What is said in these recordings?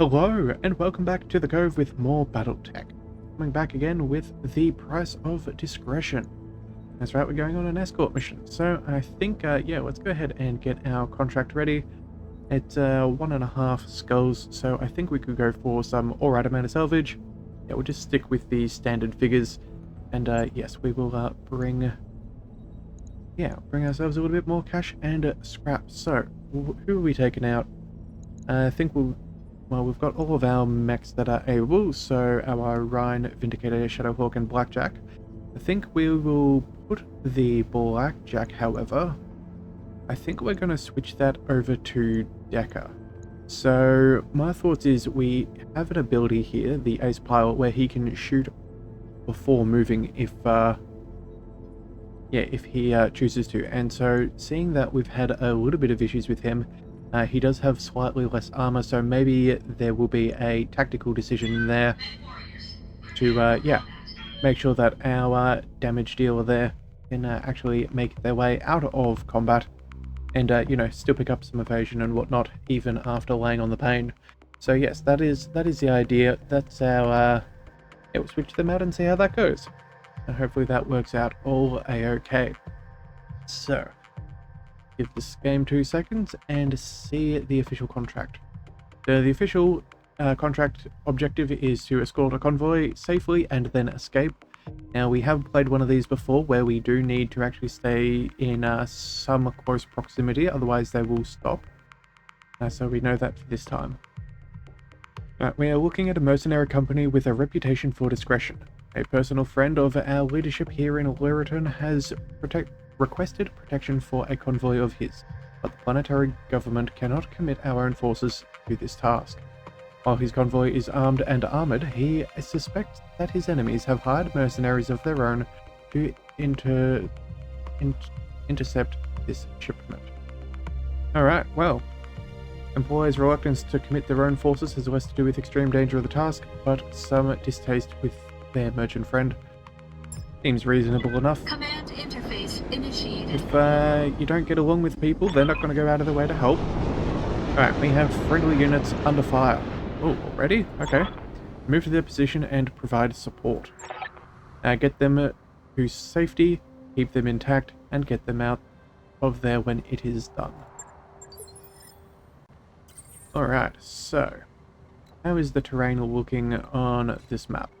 Hello, and welcome back to the Cove with more Battletech. Coming back again with the price of discretion. That's right, we're going on an escort mission. So I think, yeah, let's go ahead and get our contract ready. It's 1.5 skulls, so I think we could go for some alright amount of salvage. Yeah, we'll just stick with the standard figures. And yes, we will bring ourselves a little bit more cash and scrap. So, who are we taking out? I think we've got all of our mechs that are able, so our Rhine, Vindicator, Shadowhawk, and Blackjack. I think we will put the Blackjack, however, I think we're going to switch that over to Decker. So, my thoughts is we have an ability here, the Ace Pilot, where he can shoot before moving if he chooses to. And so, seeing that we've had a little bit of issues with him, he does have slightly less armor, so maybe there will be a tactical decision in there to, make sure that our damage dealer there can actually make their way out of combat and, still pick up some evasion and whatnot, even after laying on the pain. So yes, that is the idea. That's our, we'll switch them out and see how that goes. And hopefully that works out all a-okay. So, give this game 2 seconds and see the official contract. The official contract objective is to escort a convoy safely and then escape. Now, we have played one of these before where we do need to actually stay in some close proximity, otherwise they will stop. So we know that for this time. We are looking at a mercenary company with a reputation for discretion. A personal friend of our leadership here in Lyriton has requested protection for a convoy of his, but the planetary government cannot commit our own forces to this task. While his convoy is armed and armored, he suspects that his enemies have hired mercenaries of their own to intercept this shipment. Alright, well, employees' reluctance to commit their own forces has less to do with extreme danger of the task, but some distaste with their merchant friend. Seems reasonable enough. Command interface initiated. If you don't get along with people, they're not going to go out of their way to help. Alright, we have friendly units under fire. Oh, already? Okay. Move to their position and provide support. Get them to safety, keep them intact, and get them out of there when it is done. Alright, so how is the terrain looking on this map?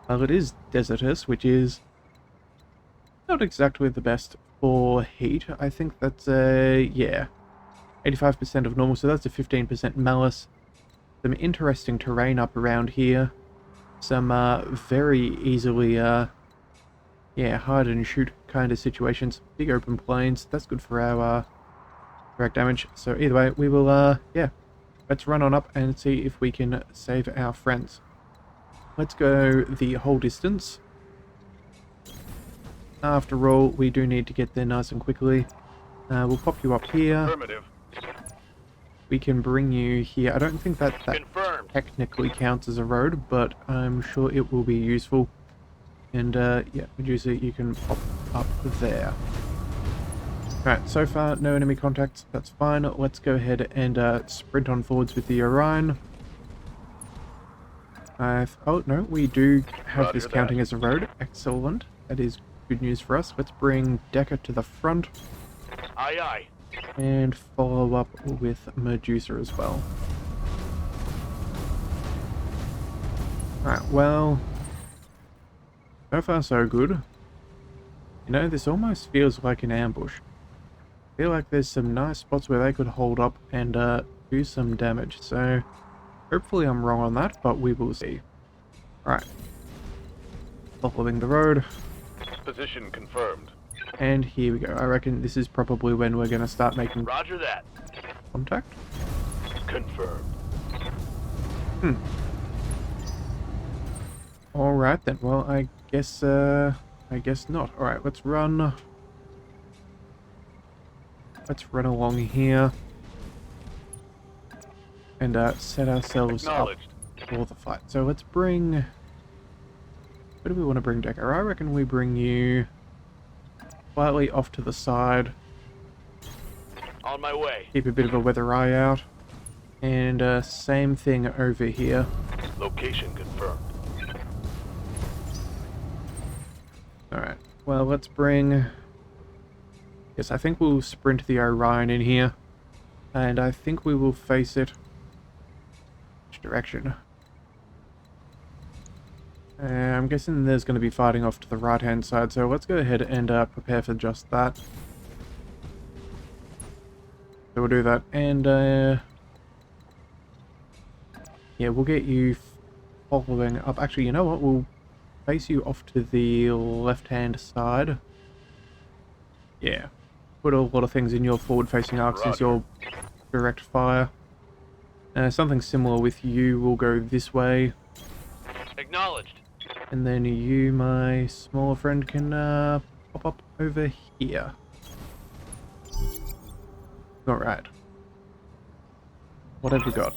Well, it is desertous, which is not exactly the best for heat. I think that's 85% of normal, so that's a 15% malice. Some interesting terrain up around here. Some very easily hide and shoot kind of situations. Big open plains. That's good for our direct damage. So either way, we will let's run on up and see if we can save our friends. Let's go the whole distance. After all, we do need to get there nice and quickly. We'll pop you up here. Affirmative. We can bring you here. I don't think that Confirmed. technically counts as a road, but I'm sure it will be useful. And Medusa, you can pop up there. Alright, so far no enemy contacts. That's fine. Let's go ahead and sprint on forwards with the Orion. Oh no, we do have Roger this that. counting as a road. Excellent. That is good news for us. Let's bring Decker to the front. Aye, aye. And follow up with Medusa as well. Alright, well, so far so good. You know, this almost feels like an ambush. I feel like there's some nice spots where they could hold up and do some damage, so hopefully I'm wrong on that, but we will see. Alright. Following the road. Position confirmed. And here we go. I reckon this is probably when we're going to start making Roger that. contact. Confirmed. Alright then. Well, I guess not. Alright, let's run. Let's run along here. And set ourselves up for the fight. So let's bring... Where do we want to bring Decker? I reckon we bring you slightly off to the side. On my way. Keep a bit of a weather eye out. And same thing over here. Location confirmed. Alright, well, let's bring... Yes, I think we'll sprint the Orion in here. And I think we will face it... Which direction? I'm guessing there's going to be fighting off to the right-hand side, so let's go ahead and prepare for just that. So we'll do that, and yeah, we'll get you following up. Actually, you know what? We'll face you off to the left-hand side. Yeah. Put a lot of things in your forward-facing arc since you're direct fire. Something similar with you will go this way. Acknowledged. And then you, my smaller friend, can pop up over here. Alright. What have we got?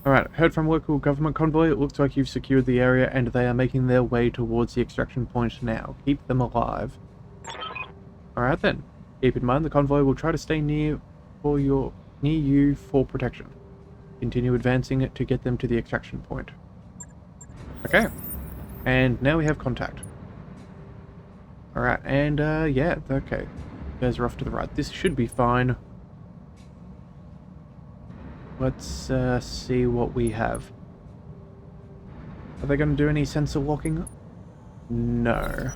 Alright, heard from local government convoy. It looks like you've secured the area and they are making their way towards the extraction point now. Keep them alive. Alright then. Keep in mind the convoy will try to stay near you for protection. Continue advancing it to get them to the extraction point. Okay. And now we have contact. Alright, and yeah, okay. You guys are off to the right. This should be fine. Let's see what we have. Are they going to do any sensor locking? No.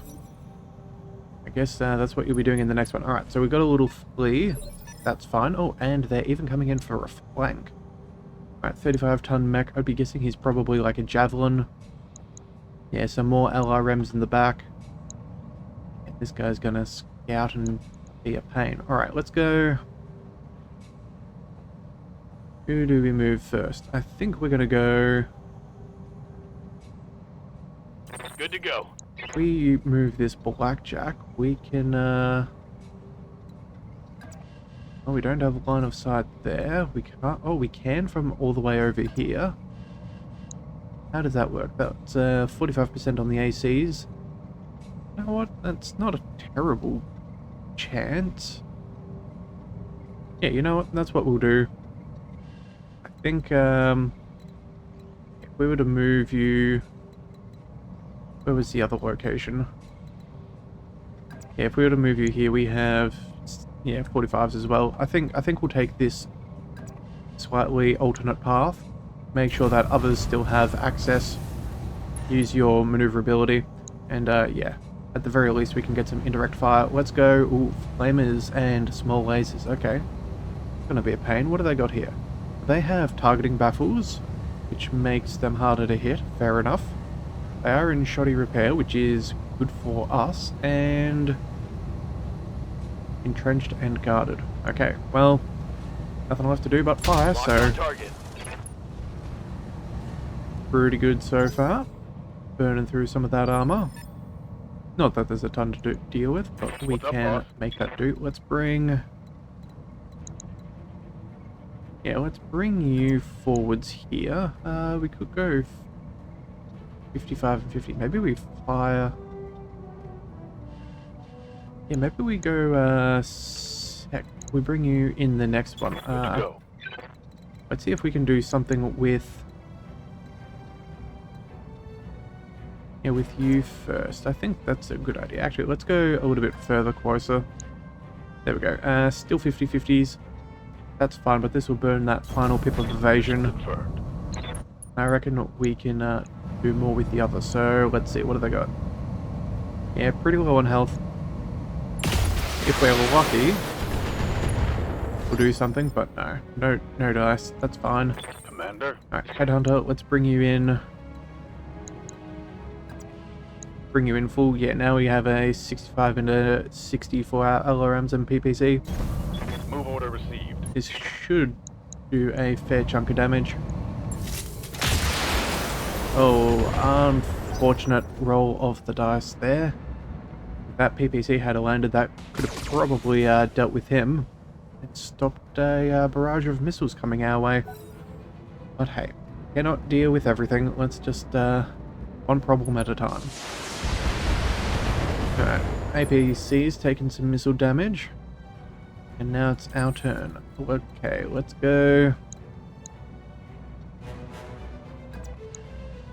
I guess that's what you'll be doing in the next one. Alright, so we've got a little flea. That's fine. Oh, and they're even coming in for a flank. Alright, 35-ton mech. I'd be guessing he's probably like a javelin. Yeah, some more LRMs in the back. And this guy's gonna scout and be a pain. Alright, let's go. Who do we move first? I think we're gonna go... Good to go. If we move this blackjack, we can, Oh, we don't have a line of sight there. We can't... Oh, we can from all the way over here. How does that work? That's 45% on the ACs. You know what? That's not a terrible chance. Yeah, you know what? That's what we'll do. I think, if we were to move you... Where was the other location? Yeah, if we were to move you here, we have... Yeah, 45s as well. I think we'll take this slightly alternate path. Make sure that others still have access. Use your maneuverability. And yeah, at the very least we can get some indirect fire. Let's go. Ooh, flamers and small lasers. Okay. Gonna be a pain. What do they got here? They have targeting baffles, which makes them harder to hit. Fair enough. They are in shoddy repair, which is good for us. And... entrenched and guarded. Okay, well, nothing left to do but fire, so... Pretty good so far. Burning through some of that armor. Not that there's a ton to deal with, but we can make that do. Let's bring... Yeah, let's bring you forwards here. We could go 55 and 50. Maybe we fire... Yeah, maybe we go, heck, we bring you in the next one. Let's see if we can do something with... Yeah, with you first. I think that's a good idea. Actually, let's go a little bit further closer. There we go. Still 50-50s. That's fine, but this will burn that final pip of evasion. I reckon we can do more with the other. So, let's see. What have they got? Yeah, pretty low on health. If we're lucky, we'll do something, but no dice. That's fine. Commander. Alright, Headhunter, let's bring you in. Bring you in full. Yeah, now we have a 65 and a 60 for our LRMs and PPC. Move order received. This should do a fair chunk of damage. Oh, unfortunate roll of the dice there. If that PPC had landed, that could have probably dealt with him and stopped a barrage of missiles coming our way. But hey, cannot deal with everything. Let's just one problem at a time. Alright, APC's taken some missile damage. And now it's our turn. Okay, let's go.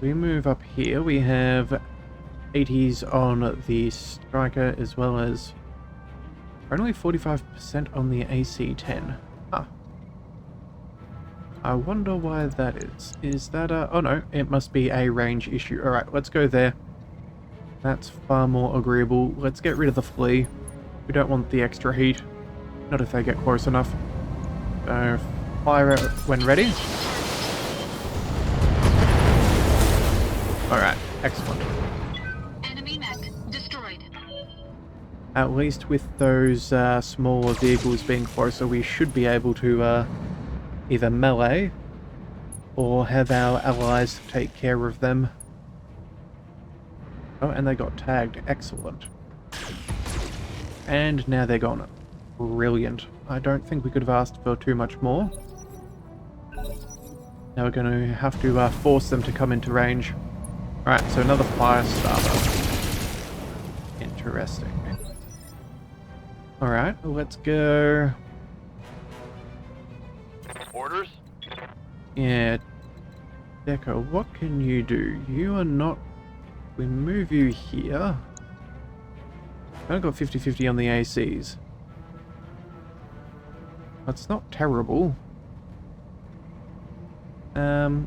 we move up here, we have 80s on the striker as well as only 45% on the AC-10. Huh. I wonder why that is. Is that a... oh no, it must be a range issue. Alright, let's go there. That's far more agreeable. Let's get rid of the flea. We don't want the extra heat. Not if they get close enough. So, fire it when ready. Alright, excellent. Enemy mech destroyed. At least with those smaller vehicles being closer, we should be able to either melee or have our allies take care of them. Oh, and they got tagged. Excellent. And now they're gone. Brilliant. I don't think we could have asked for too much more. Now we're going to have to force them to come into range. Alright, so another fire starter. Interesting. Alright, let's go. Orders? Yeah. Deco, what can you do? You are not... we move you here. I've got 50-50 on the ACs. That's not terrible.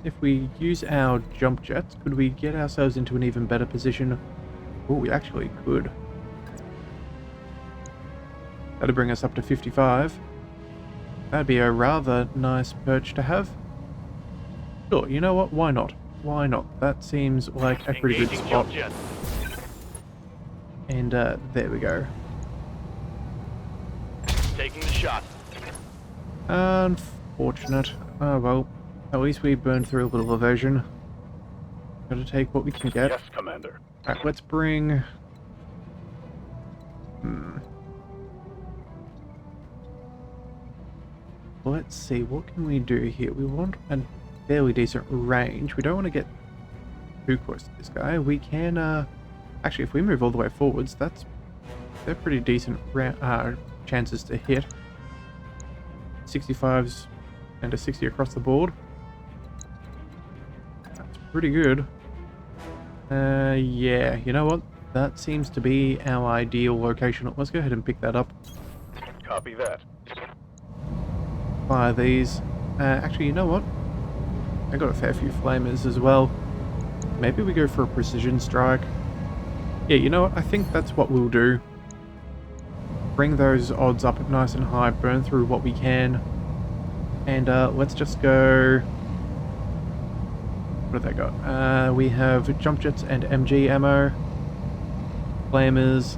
If we use our jump jets, could we get ourselves into an even better position? Oh, we actually could. That'd bring us up to 55. That'd be a rather nice perch to have. Sure, you know what? Why not? Why not? That seems like a pretty good Engaging spot. jump jet. And there we go. Taking the shot. Unfortunate. Oh well. At least we burned through a little evasion. Gotta take what we can get. Yes, Commander. Alright, let's bring... Let's see, what can we do here? We want a fairly decent range. We don't want to get too close to this guy. We can, actually, if we move all the way forwards, they're pretty decent chances to hit. 65s and a 60 across the board. That's pretty good. Yeah, you know what? That seems to be our ideal location. Let's go ahead and pick that up. Copy that. Fire these. Actually, you know what? I got a fair few flamers as well. Maybe we go for a precision strike. Yeah, you know what? I think that's what we'll do. Bring those odds up nice and high, burn through what we can. And let's just go... what have they got? We have jump jets and MG ammo. Flamers.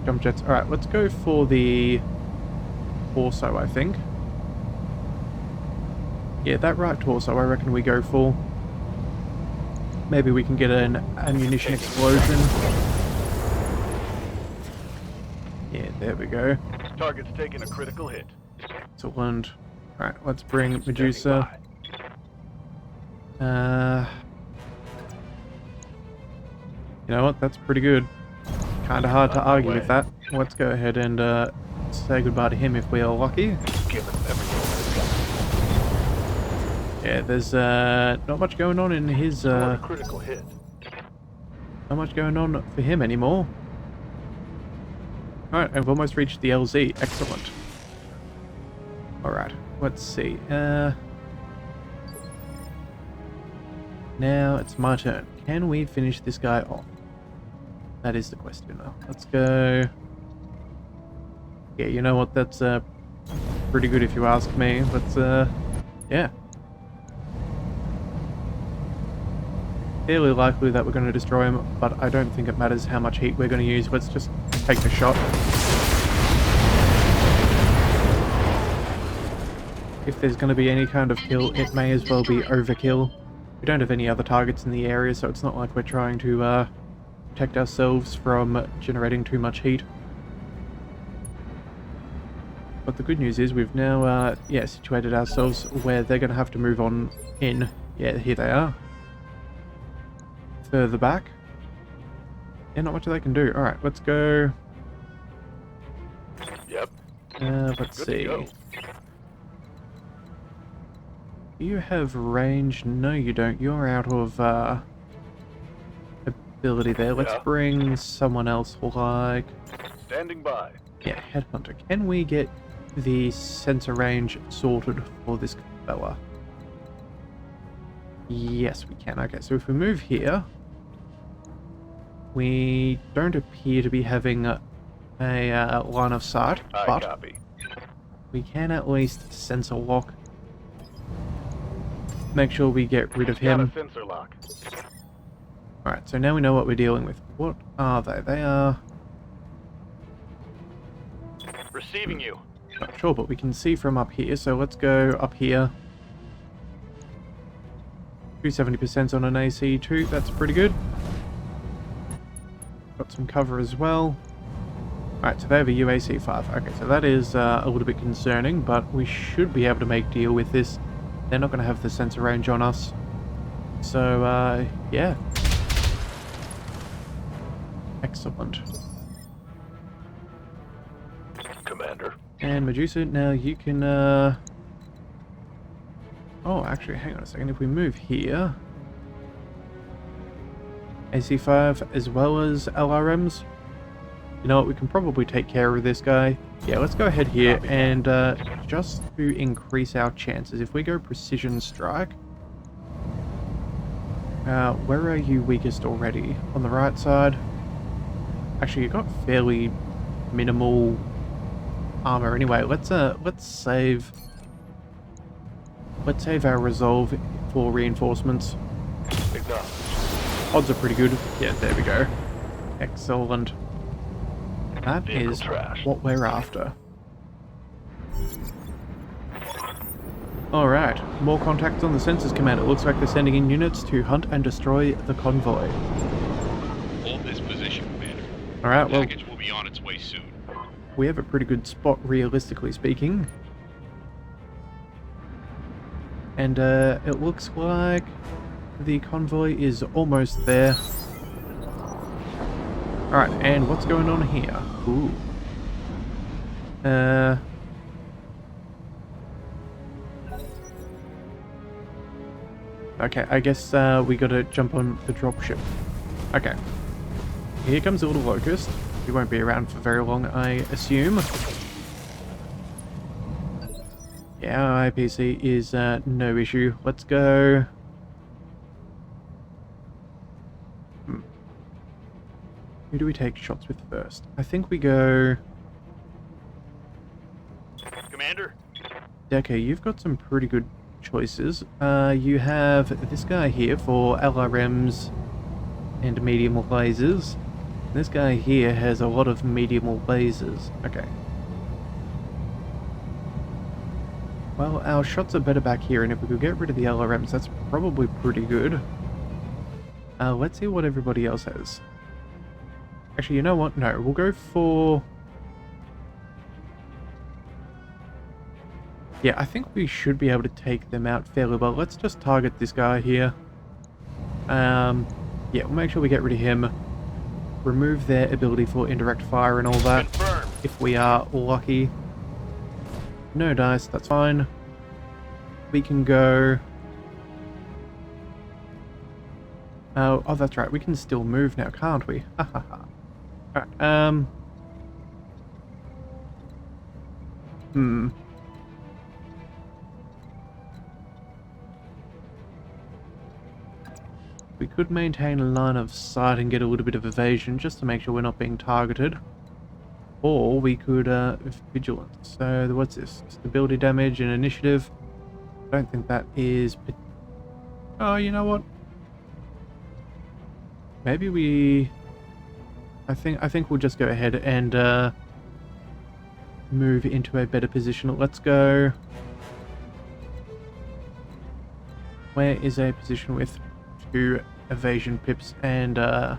Jump jets. Alright, let's go for the torso, I think. Yeah, that right torso I reckon we go for. Maybe we can get an ammunition explosion. Yeah, there we go. Target's taking a critical hit. Excellent. Alright, let's bring Medusa. You know what? That's pretty good. Kinda hard to argue with that. Let's go ahead and say goodbye to him if we are lucky. Give us everything. Yeah, there's not much going on in his A critical hit. not much going on for him anymore. Alright, I've almost reached the LZ. Excellent. Alright, let's see. Now it's my turn. Can we finish this guy off? That is the question. Let's go. Yeah, you know what? That's pretty good if you ask me. Let's yeah. Fairly likely that we're going to destroy him, but I don't think it matters how much heat we're going to use. Let's just take the shot. If there's going to be any kind of kill, it may as well be overkill. We don't have any other targets in the area, so it's not like we're trying to protect ourselves from generating too much heat. But the good news is we've now, yeah, situated ourselves where they're going to have to move on in. Yeah, here they are. Further back. Yeah, not much they can do. Alright, let's go. Yep. Let's Good to see. go. Do you have range? No, you don't. You're out of ability there. Let's Yeah. bring someone else like... Standing by. Yeah, Headhunter. Can we get the sensor range sorted for this fella? Yes, we can. Okay, so if we move here, we don't appear to be having a line of sight, I but copy. we can at least sensor lock. Make sure we get rid of Got a him. sensor lock. Alright, so now we know what we're dealing with. What are they? They are... Receiving you. Not sure, but we can see from up here, so let's go up here. 270% on an AC2, that's pretty good. Got some cover as well. Alright, so they have a UAC 5. Okay, so that is a little bit concerning, but we should be able to make deal with this. They're not going to have the sensor range on us. So, yeah. Excellent. Commander. And Medusa, now you can, Oh, actually, hang on a second. If we move here... AC5 as well as LRMs. You know what, we can probably take care of this guy. Yeah, let's go ahead here and just to increase our chances, if we go Precision Strike... where are you weakest already? On the right side? Actually, you've got fairly minimal armor anyway. Let's save our resolve for reinforcements. Acknowledged. Odds are pretty good. Yeah, there we go. Excellent. That Vehicle is trash. what we're after. Alright, more contacts on the sensors command. It looks like they're sending in units to hunt and destroy the convoy. Hold this position, Commander. Alright, The well, package will be on its way soon. we have a pretty good spot, realistically speaking. And it looks like the convoy is almost there. Alright, and what's going on here? Ooh. Okay, I guess we gotta jump on the dropship. Okay. Here comes a little locust. He won't be around for very long, I assume. Yeah, our IPC is no issue. Let's go. Who do we take shots with first? I think we go... Commander. Okay, you've got some pretty good choices. You have this guy here for LRMs and medium lasers. This guy here has a lot of medium lasers. Okay. Well, our shots are better back here, and if we could get rid of the LRMs, that's probably pretty good. Let's see what everybody else has. Actually, you know what? No, we'll go for... Yeah, I think we should be able to take them out fairly well. Let's just target this guy here. Yeah, we'll make sure we get rid of him. Remove their ability for indirect fire and all that. Confirmed. If we are lucky. No dice, that's fine. We can go... Oh, that's right, we can still move now, can't we? Ha ha ha. Alright, We could maintain a line of sight and get a little bit of evasion just to make sure we're not being targeted. Or we could, vigilance. So, what's this? Stability damage and initiative. I don't think that is... Oh, you know what? Maybe we... I think we'll just go ahead and, move into a better position. Let's go... Where is a position with 2 evasion pips and, Yeah,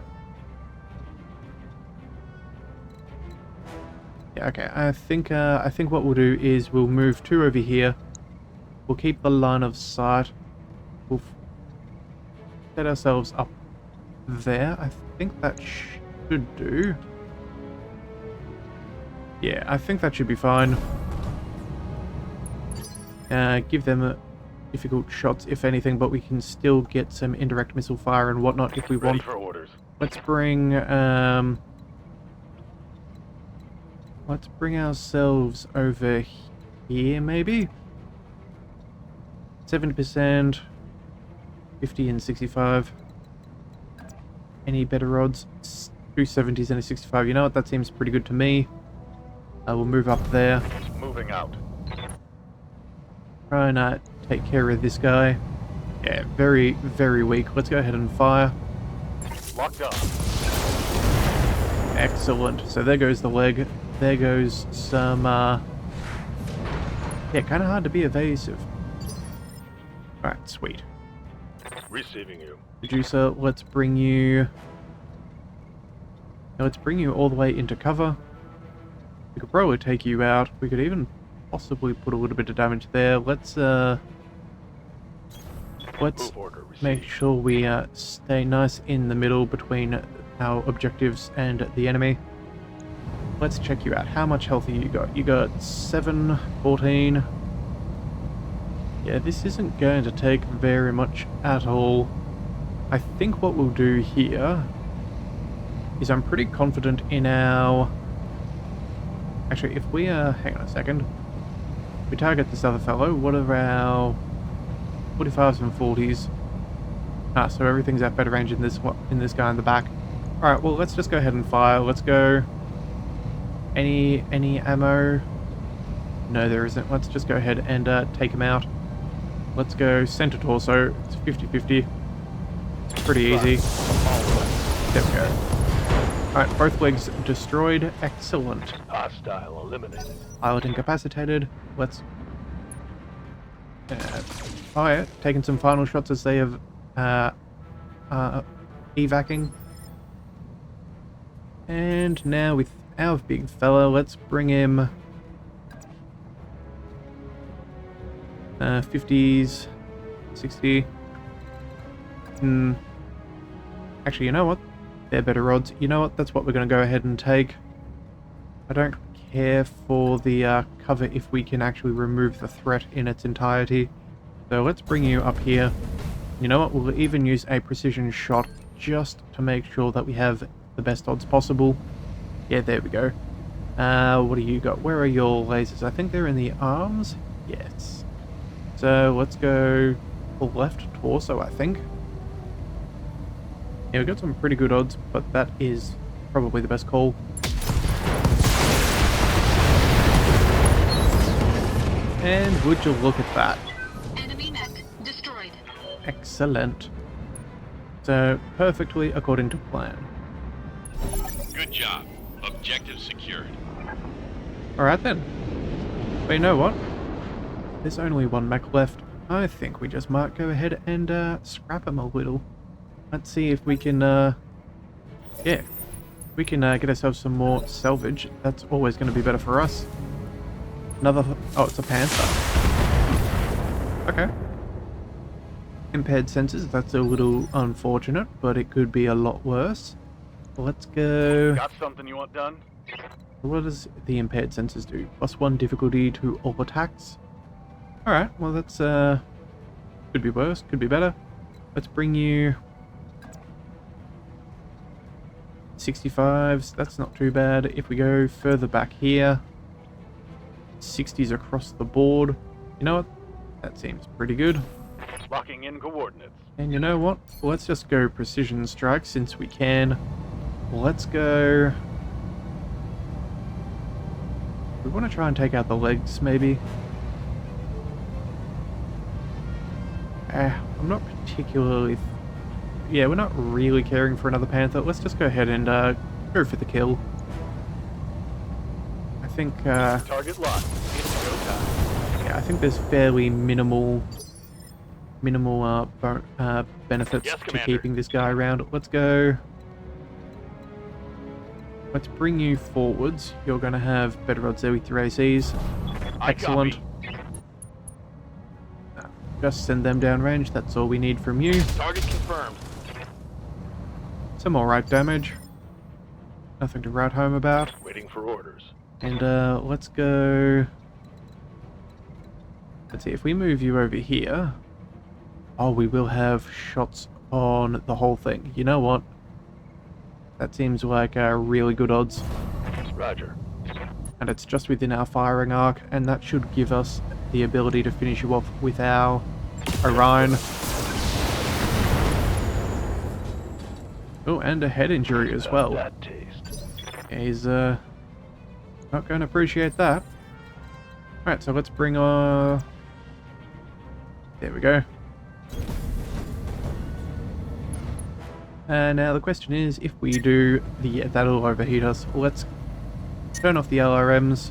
okay, I think what we'll do is we'll move 2 over here. We'll keep the line of sight. We'll set ourselves up there. I think that should do. Yeah, I think that should be fine. Give them difficult shots, if anything, but we can still get some indirect missile fire and whatnot if we Ready want. for orders. Let's bring ourselves over here, maybe? 70%, 50 and 65. Any better odds? 2 70s and a 65. You know what? That seems pretty good to me. We'll move up there. Moving out. Try and take care of this guy. Yeah, very, very weak. Let's go ahead and fire. Locked on. Excellent. So there goes the leg. There goes some, yeah, kind of hard to be evasive. Alright, sweet. Receiving you. Producer, let's bring you... Now let's bring you all the way into cover. We could probably take you out. We could even possibly put a little bit of damage there. Let's Move order make received. sure we stay nice in the middle between our objectives and the enemy. Let's check you out. How much health have you got? You got 7, 14. Yeah, this isn't going to take very much at all. I think what we'll do here is I'm pretty confident in our... Actually, if we hang on a second. We target this other fellow. What are our 45s and 40s? So everything's at better range in this guy in the back. Alright, well, let's just go ahead and fire. Let's go... Any ammo? No, there isn't. Let's just go ahead and take him out. Let's go center torso. It's 50-50. It's pretty easy. There we go. Alright, both legs destroyed. Excellent. Hostile eliminated. Pilot incapacitated. Let's fire. Taking some final shots as they have evacing. And now with our big fella, let's bring him 50s, 60. Actually, you know what? They're better odds. You know what? That's what we're going to go ahead and take. I don't care for the cover if we can actually remove the threat in its entirety. So let's bring you up here. You know what? We'll even use a precision shot just to make sure that we have the best odds possible. Yeah, there we go. What do you got? Where are your lasers? I think they're in the arms? Yes. So let's go left torso, I think. Yeah, we've got some pretty good odds, but that is probably the best call. And would you look at that? Enemy mech destroyed. Excellent. So, perfectly according to plan. Good job. Objective secured. Alright then. But you know what? There's only one mech left. I think we just might go ahead and scrap him a little. Let's see if we can, yeah. We can get ourselves some more salvage. That's always going to be better for us. Another... Oh, it's a panther. Okay. Impaired sensors, that's a little unfortunate, but it could be a lot worse. Let's go... Got something you want done? What does the impaired sensors do? +1 difficulty to all attacks. Alright, well that's, could be worse, could be better. Let's bring you... 65s, that's not too bad. If we go further back here... 60s across the board. You know what? That seems pretty good. Locking in coordinates. And you know what? Let's just go precision strike since we can. Let's go... We want to try and take out the legs, maybe. I'm not particularly... Yeah, we're not really caring for another panther. Let's just go ahead and go for the kill. I think... Target locked. It's go time. Yeah, I think there's fairly minimal benefits Yes, to Commander. keeping this guy around. Let's go. Let's bring you forwards. You're going to have better odds there with your ACs. I Excellent. copy. Just send them down range. That's all we need from you. Target confirmed. Some alright damage. Nothing to write home about. Waiting for orders. And let's go... Let's see, if we move you over here... Oh, we will have shots on the whole thing. You know what? That seems like really good odds. Roger. And it's just within our firing arc, and that should give us the ability to finish you off with our Orion. Oh, and a head injury as well. That taste. He's not going to appreciate that. Alright, so let's bring our... There we go. Now the question is, if we do, that'll overheat us. Let's turn off the LRMs,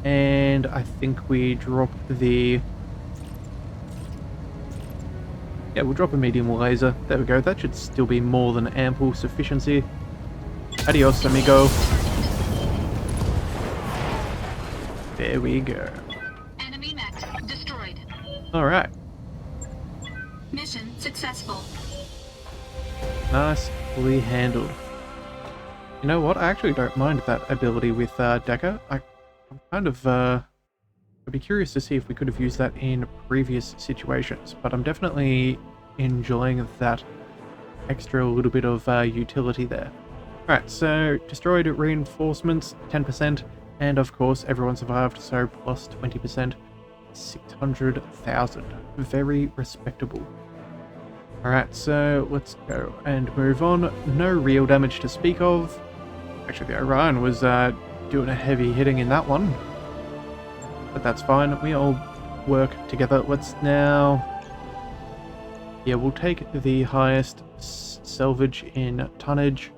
and I think we drop the... Yeah, we'll drop a medium laser. There we go. That should still be more than ample sufficiency. Adios, amigo. There we go. Enemy mech destroyed. Alright. Mission successful. Nicely handled. You know what? I actually don't mind that ability with Decker. I'm kind of... I'd be curious to see if we could have used that in previous situations, but I'm definitely enjoying that extra little bit of utility there. Alright, so destroyed reinforcements, 10%, and of course everyone survived, so plus 20%, 600,000. Very respectable. Alright, so let's go and move on. No real damage to speak of. Actually, the Orion was doing a heavy hitting in that one. But that's fine. We all work together. Let's now... Yeah, we'll take the highest salvage in tonnage.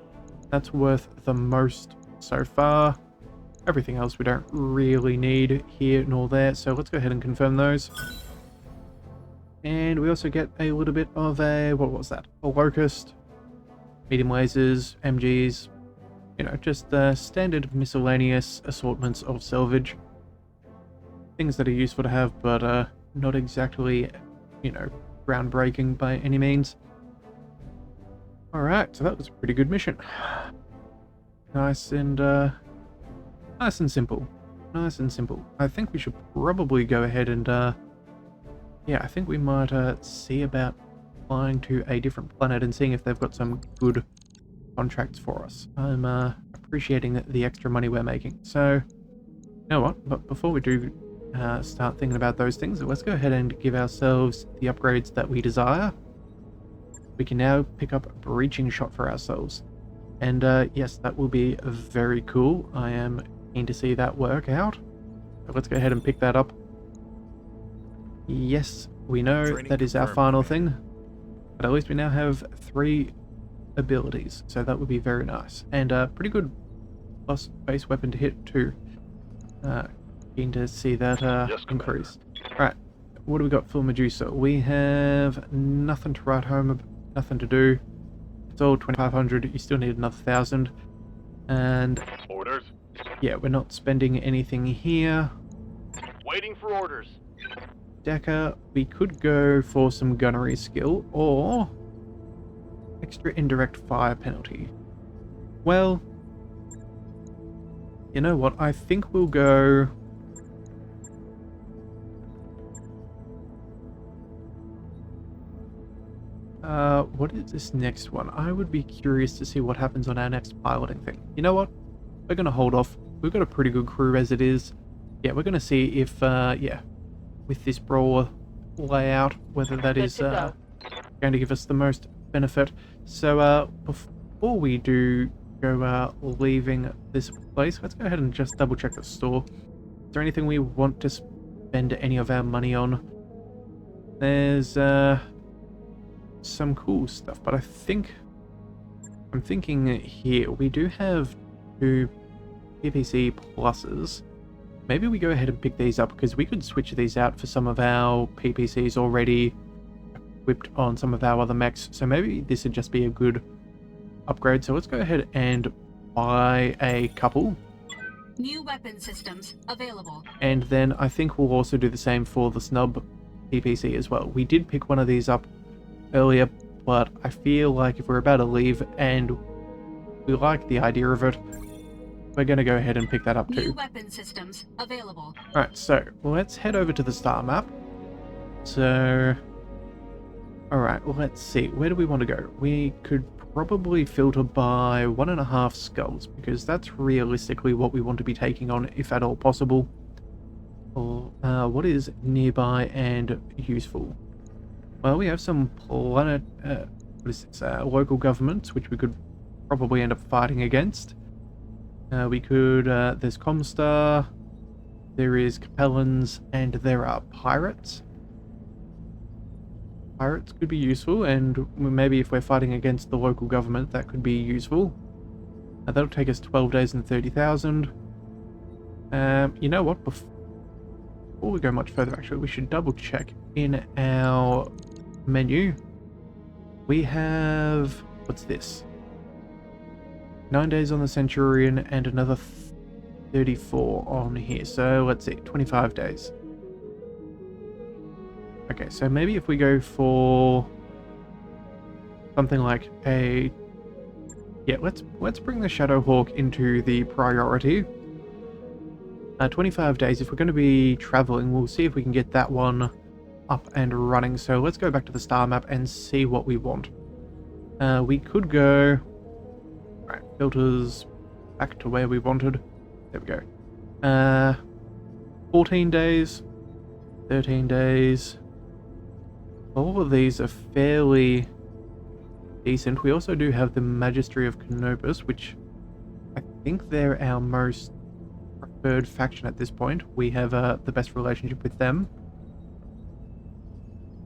That's worth the most so far. Everything else we don't really need here nor there. So let's go ahead and confirm those. And we also get a little bit of a... What was that? A Locust. Medium lasers. MGs. You know, just the standard miscellaneous assortments of salvage. Things that are useful to have, but not exactly, you know, groundbreaking by any means. Alright, so that was a pretty good mission. Nice and simple. Nice and simple. I think we should probably go ahead and, yeah, I think we might see about flying to a different planet and seeing if they've got some good contracts for us. I'm appreciating the extra money we're making. So, you know what? But before we do start thinking about those things, let's go ahead and give ourselves the upgrades that we desire. We can now pick up a breaching shot for ourselves. And yes, that will be very cool. I am keen to see that work out. So let's go ahead and pick that up. Yes, we know Training that is our confirmed. final thing. But at least we now have 3 abilities, so that would be very nice. And pretty good plus base weapon to hit too. Keen to see that Yes, Commander. increase. Alright, what do we got for Medusa? We have nothing to write home about, nothing to do. It's all 2,500, you still need another 1,000. And Orders. yeah, we're not spending anything here. Waiting for orders. Decker, we could go for some gunnery skill, or extra indirect fire penalty. Well, you know what, I think we'll go... what is this next one? I would be curious to see what happens on our next piloting thing. You know what? We're going to hold off. We've got a pretty good crew as it is. Yeah, we're going to see if, yeah, with this brawler layout, whether that is going to give us the most benefit. So, before we do go leaving this place, let's go ahead and just double check the store. Is there anything we want to spend any of our money on? There's, some cool stuff, but I'm thinking here, we do have 2 PPC pluses. Maybe we go ahead and pick these up, because we could switch these out for some of our PPCs already equipped on some of our other mechs, so maybe this would just be a good upgrade. So let's go ahead and buy a couple. New weapon systems available. And then I think we'll also do the same for the snub PPC as well. We did pick one of these up earlier, but I feel like if we're about to leave and we like the idea of it, we're going to go ahead and pick that up New too. weapon systems available. Alright, so let's head over to the star map. So, alright, let's see. Where do we want to go? We could probably filter by 1.5 skulls, because that's realistically what we want to be taking on, if at all possible. Or what is nearby and useful? Well, we have some local governments, which we could probably end up fighting against. We could, there's Comstar, there is Capellans, and there are pirates. Pirates could be useful, and maybe if we're fighting against the local government, that could be useful. That'll take us 12 days and 30,000. You know what? Before we go much further, actually, we should double check in our menu. We have... what's this? 9 days on the Centurion and another 34 on here. So let's see, 25 days. Okay, so maybe if we go for something like a... yeah, let's bring the Shadowhawk into the priority. 25 days. If we're going to be traveling, we'll see if we can get that one up and running. So let's go back to the star map and see what we want. We could go... Alright, filters back to where we wanted. There we go. 14 days. 13 days. All of these are fairly decent. We also do have the Magistry of Canopus, which I think they're our most preferred faction at this point. We have the best relationship with them.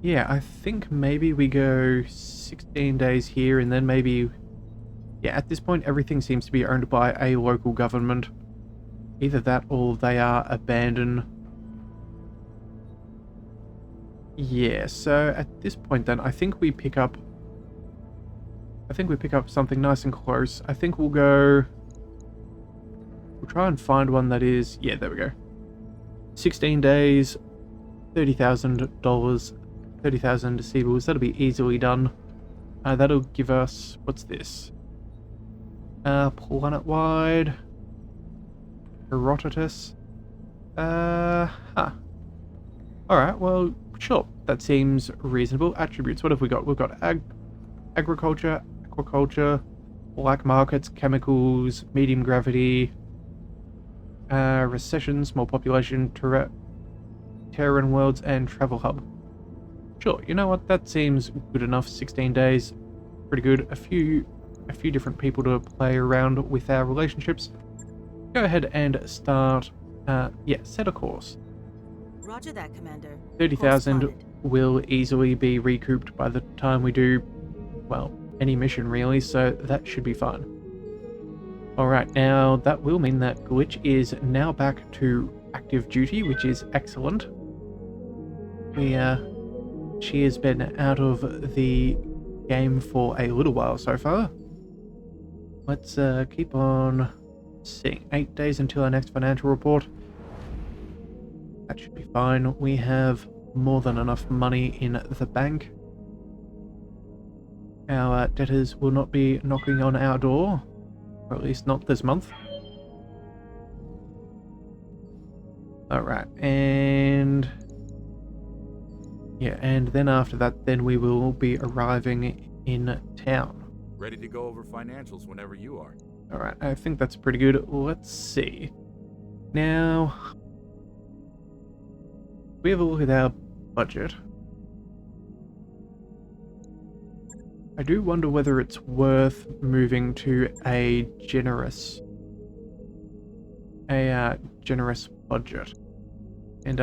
Yeah, I think maybe we go 16 days here, and then maybe... yeah, at this point everything seems to be owned by a local government. Either that or they are abandoned. Yeah, so at this point then, I think we pick up something nice and close. I think we'll go... we'll try and find one that is... yeah, there we go. 16 days, $30,000, 30,000 receivables. That'll be easily done. That'll give us... what's this? Planet-wide. Herodotus. Alright, well, sure. That seems reasonable. Attributes, what have we got? We've got agriculture, aquaculture, black markets, chemicals, medium gravity, recession, small population, Terran worlds, and travel hub. Sure, you know what? That seems good enough. 16 days, pretty good. A few different people to play around with our relationships. Go ahead and start. Yeah, set a course. Roger that, Commander. 30,000 will easily be recouped by the time we do, well, any mission really, so that should be fine. Alright, now that will mean that Glitch is now back to active duty, which is excellent. She has been out of the game for a little while so far. Let's keep on seeing. 8 days until our next financial report. That should be fine. We have more than enough money in the bank. Our debtors will not be knocking on our door, or at least not this month. Alright, and... yeah, and then after that, then we will be arriving in town. Ready to go over financials whenever you are. Alright, I think that's pretty good. Let's see. Now... we have a look at our budget. I do wonder whether it's worth moving to a generous budget and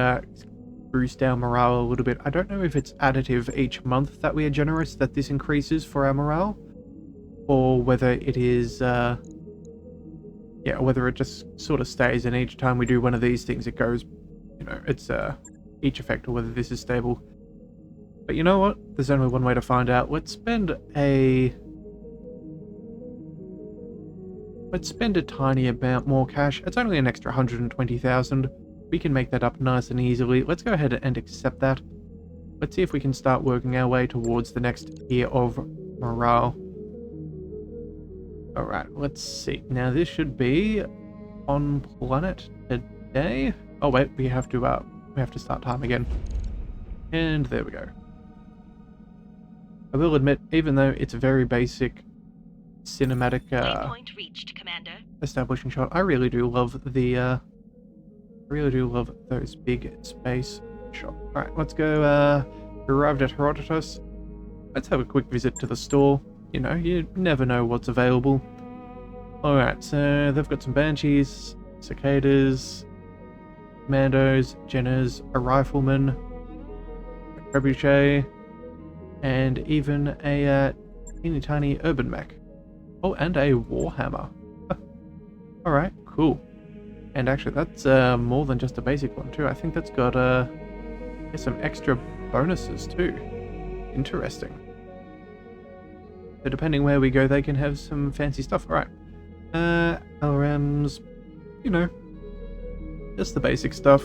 boost our morale a little bit. I don't know if it's additive each month that we are generous, that this increases for our morale, or whether it is yeah, whether it just sort of stays and each time we do one of these things it goes, you know, it's each effect, or whether this is stable. But you know what? There's only one way to find out. Let's spend a tiny amount more cash. It's only an extra 120,000. We can make that up nice and easily. Let's go ahead and accept that. Let's see if we can start working our way towards the next tier of morale. Alright, let's see. Now this should be on planet today. Oh wait, we have to start time again. And there we go. I will admit, even though it's a very basic cinematic Waypoint reached, Commander. establishing shot, I really do love those big space shots. Alright, let's go. Arrived at Herodotus. Let's have a quick visit to the store. You know, you never know what's available. Alright, so they've got some banshees, cicadas, commandos, Jenners, a rifleman, a trebuchet, and even a teeny tiny urban mech. Oh, and a warhammer. Alright, cool. And actually, that's more than just a basic one too. I think that's got some extra bonuses too. Interesting. So depending where we go, they can have some fancy stuff. Alright. LRMs, you know, just the basic stuff.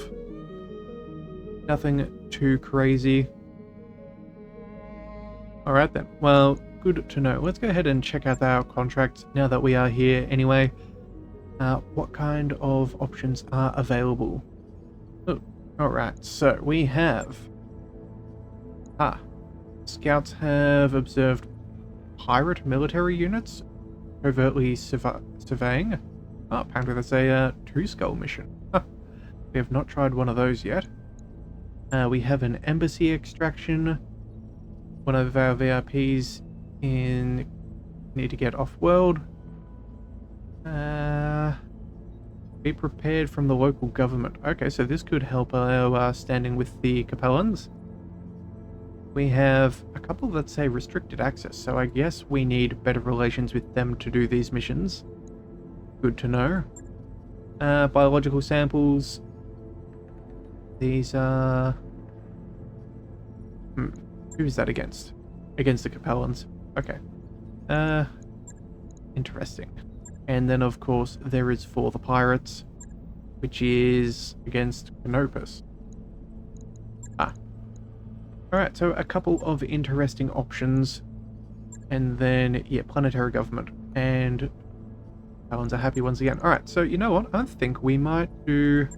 Nothing too crazy. Alright then. Well, good to know. Let's go ahead and check out our contracts now that we are here anyway. What kind of options are available? Oh, alright. So we have... Scouts have observed pirate military units covertly surveying. Oh, apparently that's a two-skull mission. We have not tried one of those yet. We have an embassy extraction. One of our VIPs need to get off-world. Be prepared from the local government. Okay, so this could help our standing with the Capellans. We have a couple that say restricted access, so I guess we need better relations with them to do these missions. Good to know. Biological samples. These are... Who is that against? Against the Capellans. Okay. Interesting. And then, of course, there is for the pirates, which is against Canopus. Alright, so a couple of interesting options. And then, yeah, planetary government. And Capellans are happy once again. Alright, so you know what? I think we might do...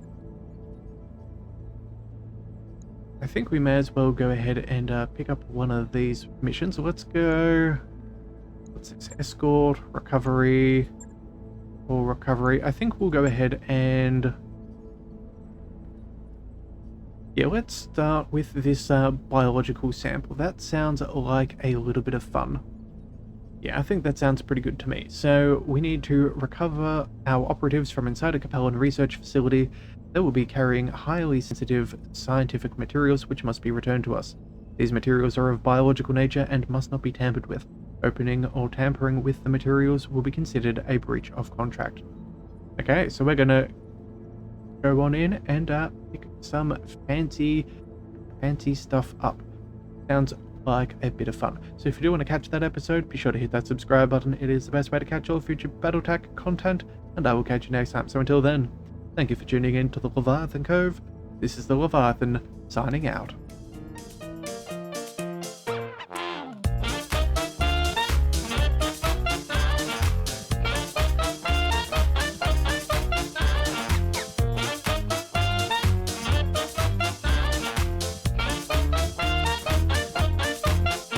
I think we may as well go ahead and pick up one of these missions. So let's go... What's this? Escort, recovery, or recovery. I think we'll go ahead and... Yeah, let's start with this biological sample. That sounds like a little bit of fun. Yeah, I think that sounds pretty good to me. So we need to recover our operatives from inside a Capellan research facility. They will be carrying highly sensitive scientific materials which must be returned to us. These materials are of biological nature and must not be tampered with. Opening or tampering with the materials will be considered a breach of contract. Okay, so we're gonna go on in and pick some fancy stuff up. Sounds like a bit of fun. So if you do want to catch that episode, be sure to hit that subscribe button. It is the best way to catch all future Battletech content, and I will catch you next time. So until then, thank you for tuning in to the Leviathan Cove. This is the Leviathan, signing out.